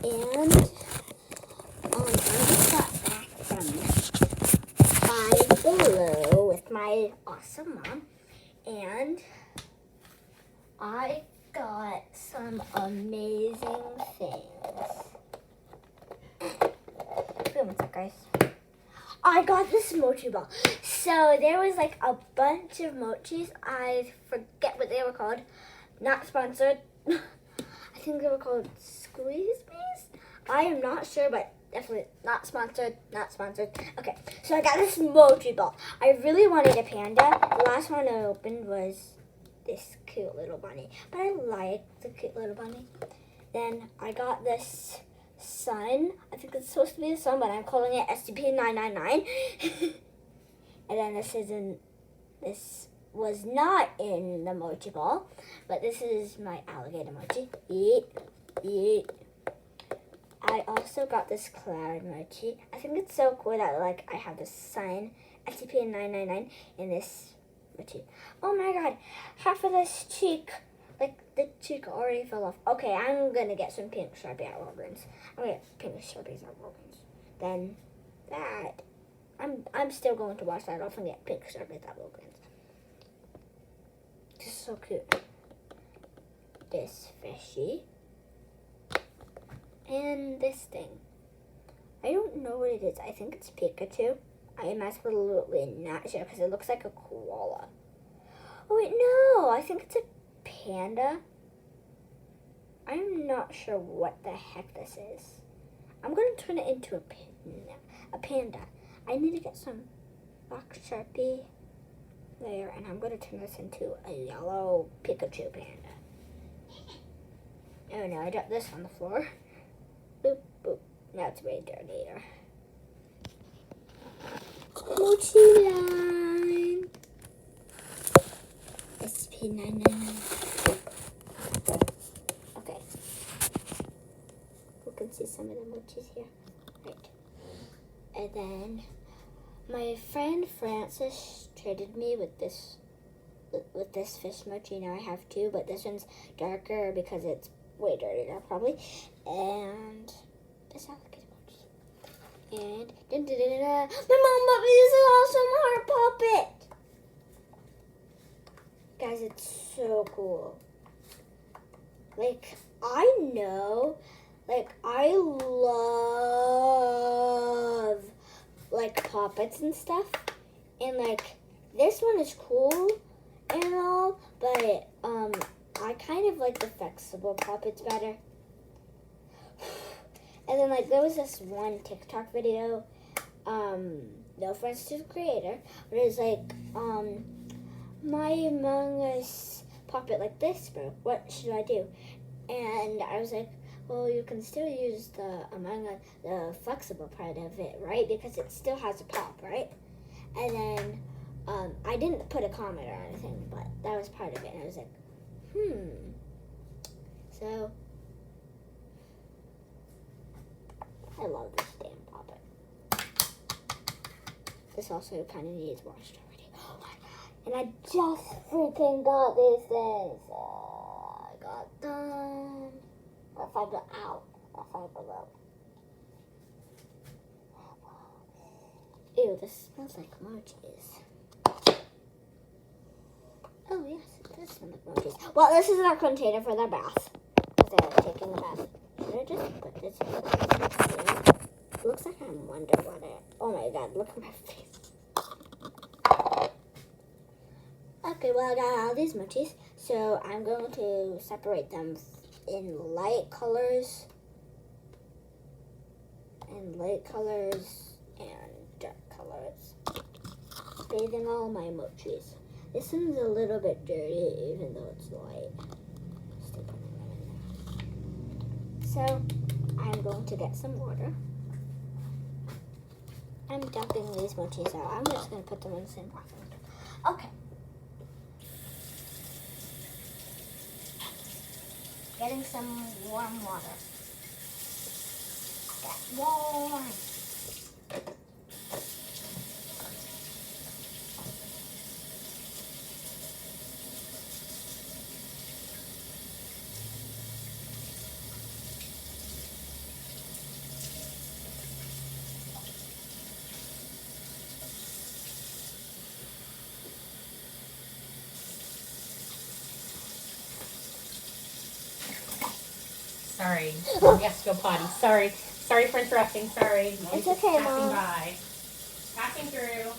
And I just got back from Five Below with my awesome mom, and I got some amazing things. Wait one sec, guys. I got this mochi ball. So there was like a bunch of mochis. I forget what they were called. Not sponsored. I think they were called Squeeze Bees. I am not sure, but definitely not sponsored. Not sponsored. Okay, so I got this mochi ball. I really wanted a panda. The last one I opened was this cute little bunny. But I like the cute little bunny. Then I got this sun. I think it's supposed to be the sun, but I'm calling it SCP-999. And then this was not in the mochi ball, but this is my alligator mochi. Eat, eat. I also got this cloud mochi. I think it's so cool that like I have this sign, SCP-999, in this mochi. Oh my god, half of this cheek, like the cheek already fell off. Okay, I'm gonna get some pink Sharpie at Walgreens. I'm gonna get pink Sharpies at Walgreens. Then that, I'm still going to wash that off and get pink Sharpies at Walgreens. This is so cute. This fishy. And this thing. I don't know what it is. I think it's Pikachu. I am absolutely not sure because it looks like a koala. Oh wait, no. I think it's a panda. I'm not sure what the heck this is. I'm going to turn it into a panda. I need to get some black Sharpie there, and I'm going to turn this into a yellow Pikachu panda. Oh no, I dropped this on the floor. Boop, boop. Now it's way dirtier. Mochi line. SCP-999. Okay. You can see some of the mochis here. Right. And then my friend Francis traded me with this fish mochi. Now I have two, but this one's darker because it's way dirtier probably. And this alligator mochi. And my mom bought me this awesome heart puppet. Guys, it's so cool. Like, I know, like, I love, like, puppets and stuff. And, like, this one is cool and all, but, I kind of like the flexible puppets better. And then, like, there was this one TikTok video, no offense to the creator, but it was like, my Among Us puppet like this broke. What should I do? And I was like, well, you can still use the the flexible part of it, right? Because it still has a pop, right? And then I didn't put a comment or anything, but that was part of it. And I was like, So I love this damn puppet. This also kind of needs washed already. Oh my god. And I just freaking got these things. I got them. Five Below. Ew, this smells like mochis. Oh yes, it does smell like mochis. Well, this is our container for their bath. Because they're taking a bath. Should I just put this in? It looks like I'm Wonder Woman. Oh my god, look at my face. Okay, well I got all these mochis. So I'm going to separate them in light colors and dark colors. Bathing all my mochis. This one's a little bit dirty even though it's light. Still putting them in there. So I'm going to get some water. I'm dumping these mochis out. I'm just going to put them in the same bathroom. Okay. Getting some warm water. Get warm. Sorry. Mom has to go potty. Sorry. Sorry for interrupting. Sorry. It's okay, passing Mom. by. Passing through.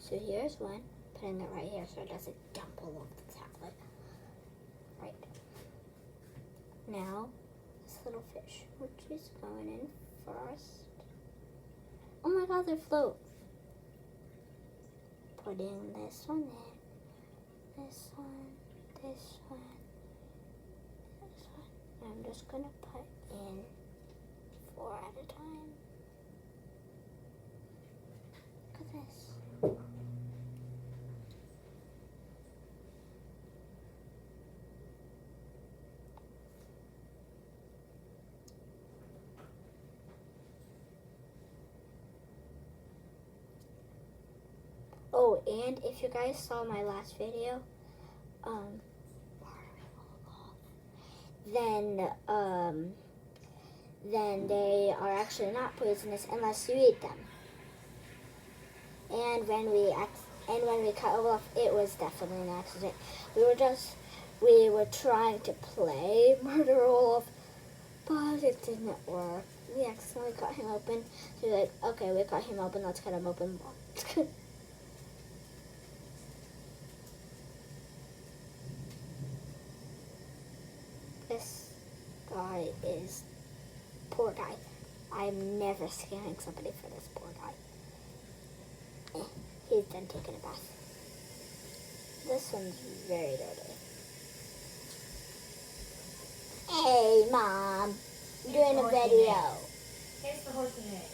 So here's one. Putting it right here so it doesn't dump all over the tablet. Right. Now, this little fish, which is going in first. Oh my god, they float. Putting this one in. This one. This one. This one. I'm just gonna put in 4 at a time. Look at this. Oh, and if you guys saw my last video, then they are actually not poisonous unless you eat them. And when we cut it off, it was definitely an accident. We were trying to play murder Olaf, but it didn't work. We accidentally cut him open. So we're like, okay, we cut him open. Let's cut him open more. This guy is poor guy. I'm never scanning somebody for this poor guy. He's done taking a bath. This one's very dirty. Hey, Mom. I'm doing a video. Here's the horse and egg.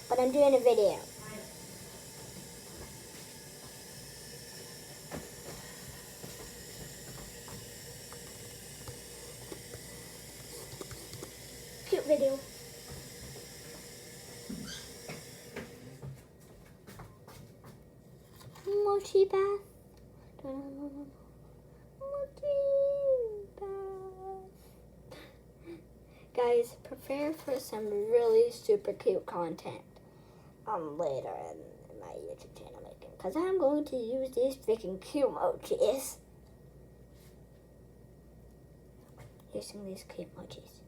But I'm doing a video. Cute video. Mochi bath. Mochi bath. Guys, prepare for some really super cute content later in my YouTube channel making, because I'm going to use these freaking cute mochis. Using these cute mochis.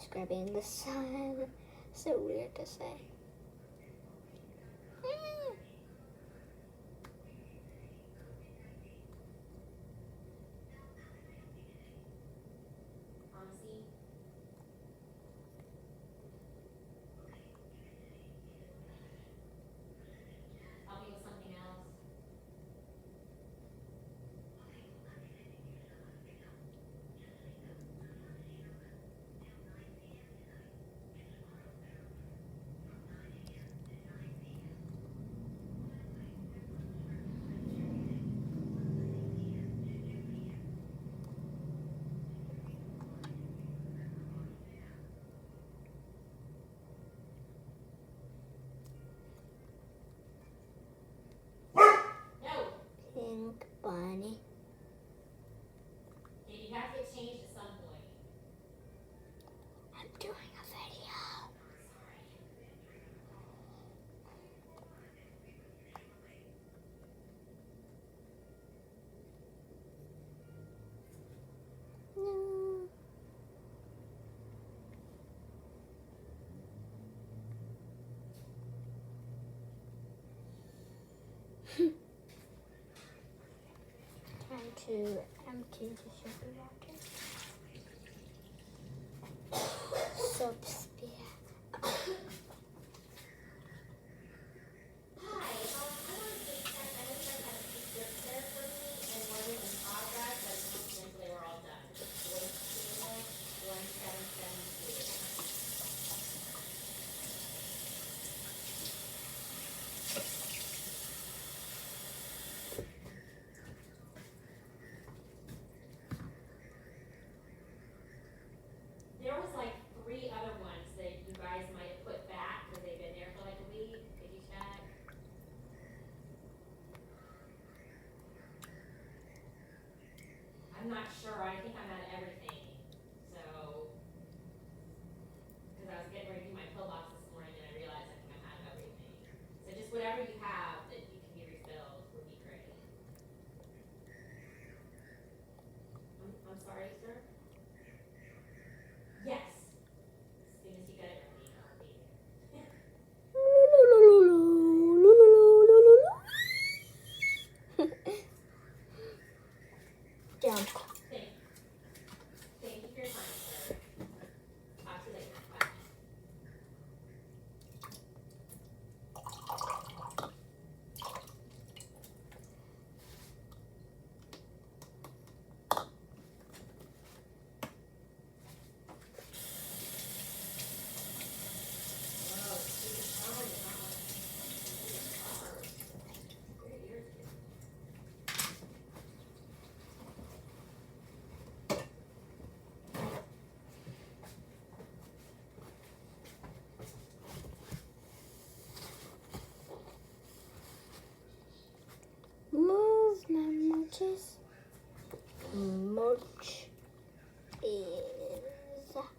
Scrubbing the sun. So weird to say. Time to empty the sugar water. Soap spear. There was like 3 other ones that you guys might have put back because they've been there for like a week. Did you check? I'm not sure. I think I'm out of everything. So, because I was getting ready to do my pillbox this morning and I realized I think I'm out of everything. So just whatever you have that you can be refilled would be great. I'm sorry, sir? Yes. As soon as you get it ready, I'll be there. Down. Thank you for your time, sir. Talk to you later. Bye. Move my moches. Moch is moches.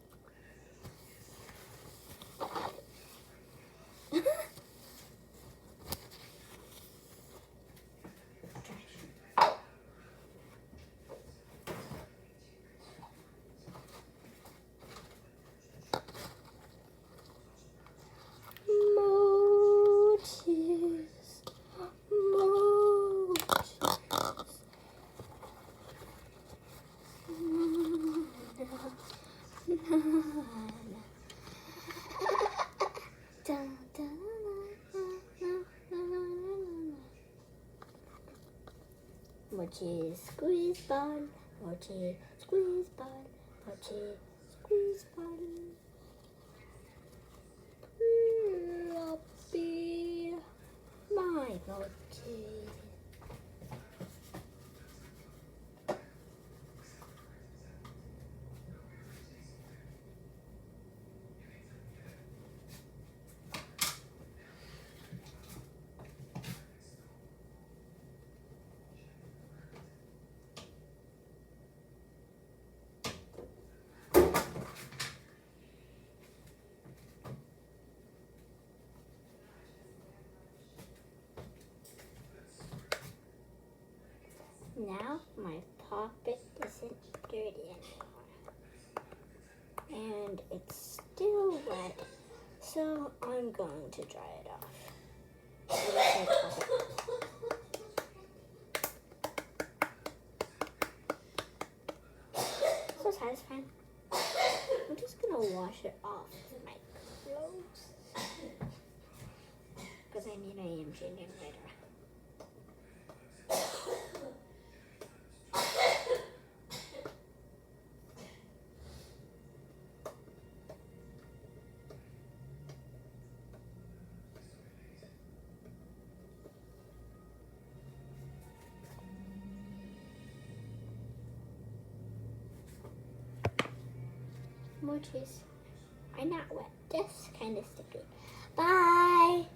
Mochi squeeze bun, mochi squeeze bun, mochi squeeze bun. Floppy, my mochi. Now my poppet isn't dirty anymore. And it's still wet, so I'm going to dry it off. So satisfying. I'm just gonna wash it off with my clothes. Because I am changing later. Mochis are not wet, just kind of sticky. Bye!